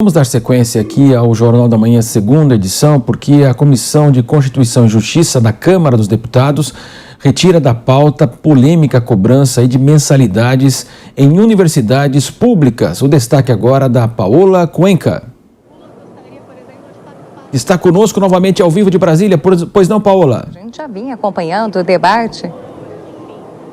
Vamos dar sequência aqui ao Jornal da Manhã, segunda edição, porque a Comissão de Constituição e Justiça da Câmara dos Deputados retira da pauta polêmica cobrança de mensalidades em universidades públicas. O destaque agora da Paola Cuenca. Está conosco novamente ao vivo de Brasília, pois não, Paola? A gente já vinha acompanhando o debate.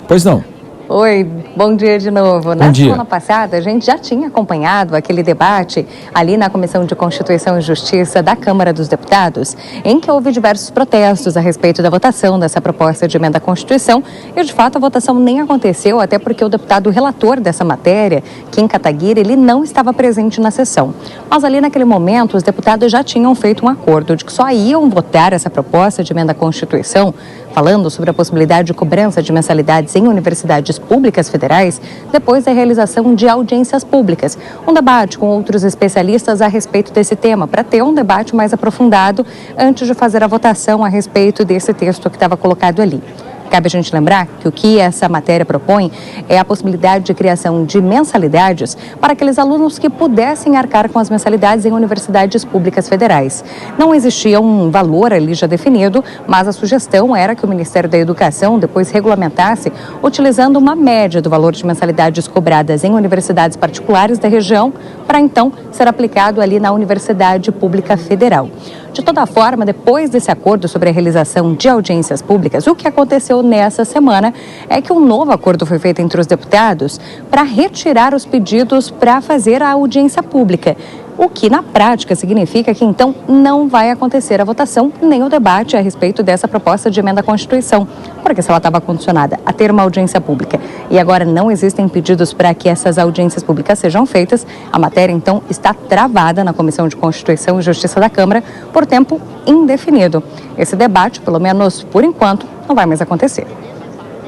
Pois não. Oi, bom dia de novo. Na semana passada, a gente já tinha acompanhado aquele debate ali na Comissão de Constituição e Justiça da Câmara dos Deputados, em que houve diversos protestos a respeito da votação dessa proposta de emenda à Constituição e, de fato, a votação nem aconteceu, até porque o deputado relator dessa matéria, Kim Kataguiri, ele não estava presente na sessão. Mas ali naquele momento, os deputados já tinham feito um acordo de que só iam votar essa proposta de emenda à Constituição, falando sobre a possibilidade de cobrança de mensalidades em universidades públicas federais, depois da realização de audiências públicas. Um debate com outros especialistas a respeito desse tema, para ter um debate mais aprofundado antes de fazer a votação a respeito desse texto que estava colocado ali. Cabe a gente lembrar que o que essa matéria propõe é a possibilidade de criação de mensalidades para aqueles alunos que pudessem arcar com as mensalidades em universidades públicas federais. Não existia um valor ali já definido, mas a sugestão era que o Ministério da Educação depois regulamentasse utilizando uma média do valor de mensalidades cobradas em universidades particulares da região para então ser aplicado ali na Universidade Pública Federal. De toda forma, depois desse acordo sobre a realização de audiências públicas, o que aconteceu nessa semana é que um novo acordo foi feito entre os deputados para retirar os pedidos para fazer a audiência pública. O que, na prática, significa que, então, não vai acontecer a votação nem o debate a respeito dessa proposta de emenda à Constituição, porque se ela estava condicionada a ter uma audiência pública e agora não existem pedidos para que essas audiências públicas sejam feitas, a matéria, então, está travada na Comissão de Constituição e Justiça da Câmara por tempo indefinido. Esse debate, pelo menos por enquanto, não vai mais acontecer.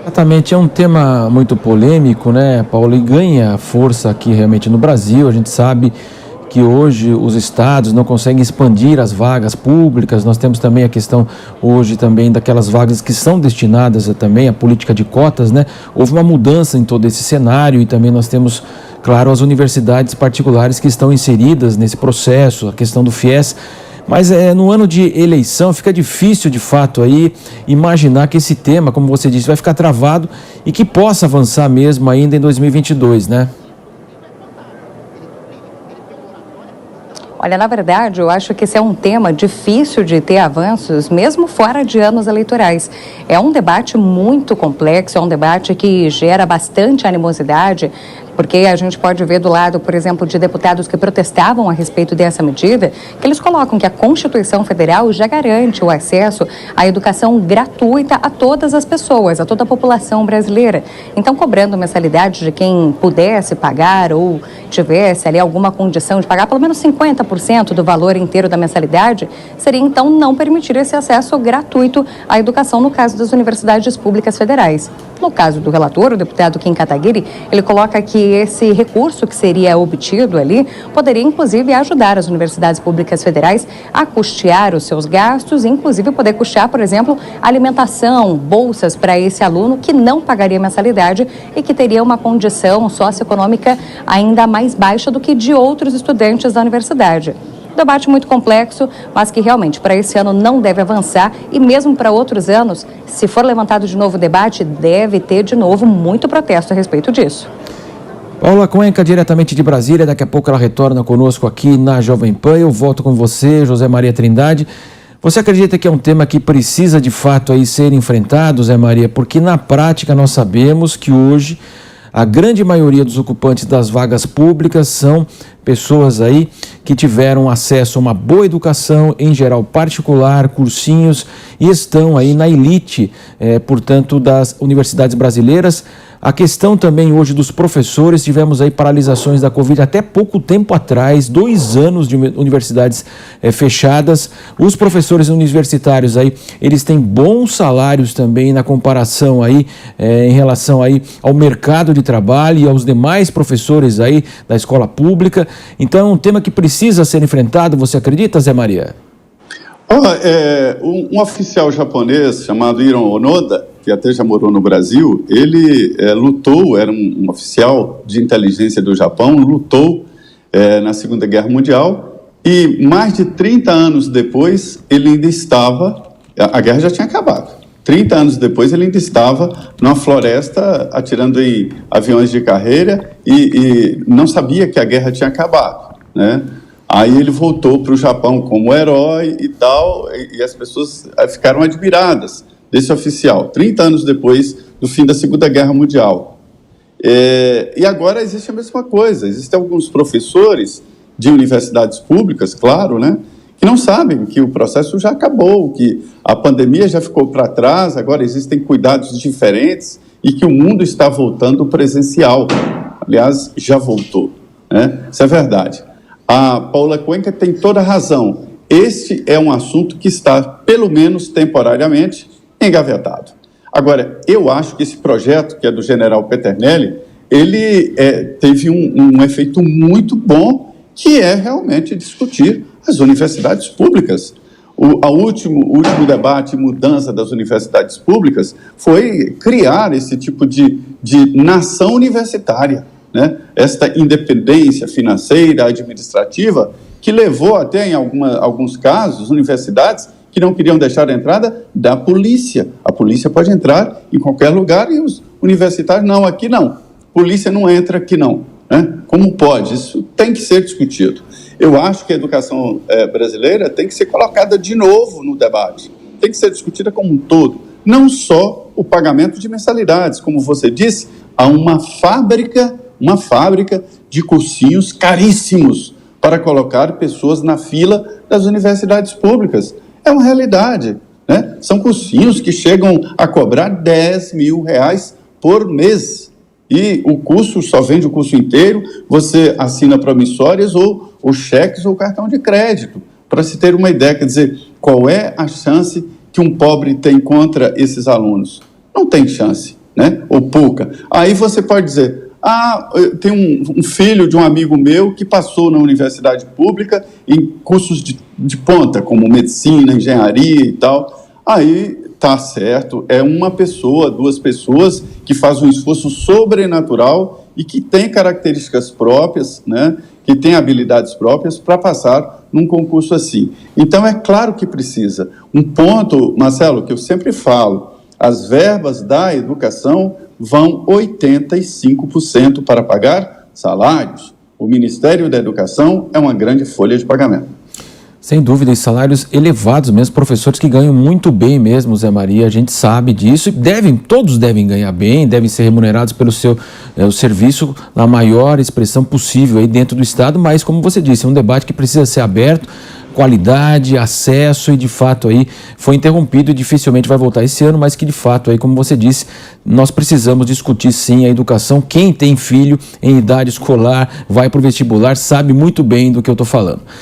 Exatamente, é um tema muito polêmico, né, Paulo, e ganha força aqui realmente no Brasil. A gente sabe que hoje os estados não conseguem expandir as vagas públicas. Nós temos também a questão hoje também daquelas vagas que são destinadas também à política de cotas, né? Houve uma mudança em todo esse cenário e também nós temos, claro, as universidades particulares que estão inseridas nesse processo, a questão do FIES. Mas no ano de eleição fica difícil, de fato, aí imaginar que esse tema, como você disse, vai ficar travado e que possa avançar mesmo ainda em 2022, né? Olha, na verdade, eu acho que esse é um tema difícil de ter avanços, mesmo fora de anos eleitorais. É um debate muito complexo, é um debate que gera bastante animosidade, porque a gente pode ver do lado, por exemplo, de deputados que protestavam a respeito dessa medida, que eles colocam que a Constituição Federal já garante o acesso à educação gratuita a todas as pessoas, a toda a população brasileira. Então, cobrando mensalidade de quem pudesse pagar ou tivesse ali alguma condição de pagar pelo menos 50% do valor inteiro da mensalidade, seria então não permitir esse acesso gratuito à educação no caso das universidades públicas federais. No caso do relator, o deputado Kim Kataguiri, ele coloca que esse recurso que seria obtido ali poderia, inclusive, ajudar as universidades públicas federais a custear os seus gastos, inclusive poder custear, por exemplo, alimentação, bolsas para esse aluno que não pagaria mensalidade e que teria uma condição socioeconômica ainda mais baixa do que de outros estudantes da universidade. Debate muito complexo, mas que realmente para esse ano não deve avançar e mesmo para outros anos, se for levantado de novo o debate, deve ter de novo muito protesto a respeito disso. Paola Cuenca, diretamente de Brasília, daqui a pouco ela retorna conosco aqui na Jovem Pan. Eu volto com você, José Maria Trindade. Você acredita que é um tema que precisa de fato aí ser enfrentado, Zé Maria? Porque na prática nós sabemos que hoje a grande maioria dos ocupantes das vagas públicas são pessoas aí que tiveram acesso a uma boa educação, em geral particular, cursinhos, e estão aí na elite, portanto, das universidades brasileiras. A questão também hoje dos professores, tivemos aí paralisações da Covid até pouco tempo atrás, 2 anos de universidades fechadas. Os professores universitários aí, eles têm bons salários também na comparação aí, em relação aí ao mercado de trabalho e aos demais professores aí da escola pública. Então é um tema que precisa ser enfrentado, você acredita, Zé Maria? Um oficial japonês chamado Hiron Onoda, que até já morou no Brasil, ele lutou, era um oficial de inteligência do Japão, lutou na Segunda Guerra Mundial, e mais de 30 anos depois ele ainda estava, a guerra já tinha acabado, 30 anos depois ele ainda estava numa floresta atirando em aviões de carreira e não sabia que a guerra tinha acabado, né? Aí ele voltou para o Japão como herói e tal, e as pessoas ficaram admiradas desse oficial, 30 anos depois do fim da Segunda Guerra Mundial. E agora existe a mesma coisa, existem alguns professores de universidades públicas, claro, né, que não sabem que o processo já acabou, que a pandemia já ficou para trás, agora existem cuidados diferentes e que o mundo está voltando presencial. Aliás, já voltou, né? Isso é verdade. A Paula Cuenca tem toda a razão. Este é um assunto que está, pelo menos temporariamente, engavetado. Agora, eu acho que esse projeto, que é do general Peternelli, ele teve um efeito muito bom, que é realmente discutir as universidades públicas. O último debate, mudança das universidades públicas, foi criar esse tipo de nação universitária, né? Esta independência financeira, administrativa, que levou até, em alguns casos, universidades que não queriam deixar a entrada da polícia. A polícia pode entrar em qualquer lugar e os universitários, não, aqui não. Polícia não entra aqui não, né? Como pode? Isso tem que ser discutido. Eu acho que a educação brasileira tem que ser colocada de novo no debate. Tem que ser discutida como um todo. Não só o pagamento de mensalidades. Como você disse, há uma fábrica de cursinhos caríssimos para colocar pessoas na fila das universidades públicas. É uma realidade, né? São cursinhos que chegam a cobrar R$10 mil por mês. E o curso só vende o curso inteiro, você assina promissórias ou cheques ou cartão de crédito. Para se ter uma ideia, quer dizer, qual é a chance que um pobre tem contra esses alunos? Não tem chance, né? Ou pouca. Aí você pode dizer, tem um filho de um amigo meu que passou na universidade pública em cursos de ponta, como medicina, engenharia e tal. Aí tá certo, é uma pessoa, duas pessoas que fazem um esforço sobrenatural e que tem características próprias, né, que tem habilidades próprias para passar num concurso assim. Então, é claro que precisa. Um ponto, Marcelo, que eu sempre falo, as verbas da educação vão 85% para pagar salários. O Ministério da Educação é uma grande folha de pagamento. Sem dúvida, e salários elevados mesmo, professores que ganham muito bem mesmo, Zé Maria, a gente sabe disso, e todos devem ganhar bem, devem ser remunerados pelo seu serviço na maior expressão possível aí dentro do Estado, mas como você disse, é um debate que precisa ser aberto, qualidade, acesso, e de fato aí foi interrompido e dificilmente vai voltar esse ano, mas que de fato aí, como você disse, nós precisamos discutir sim a educação. Quem tem filho em idade escolar, vai para o vestibular, sabe muito bem do que eu estou falando.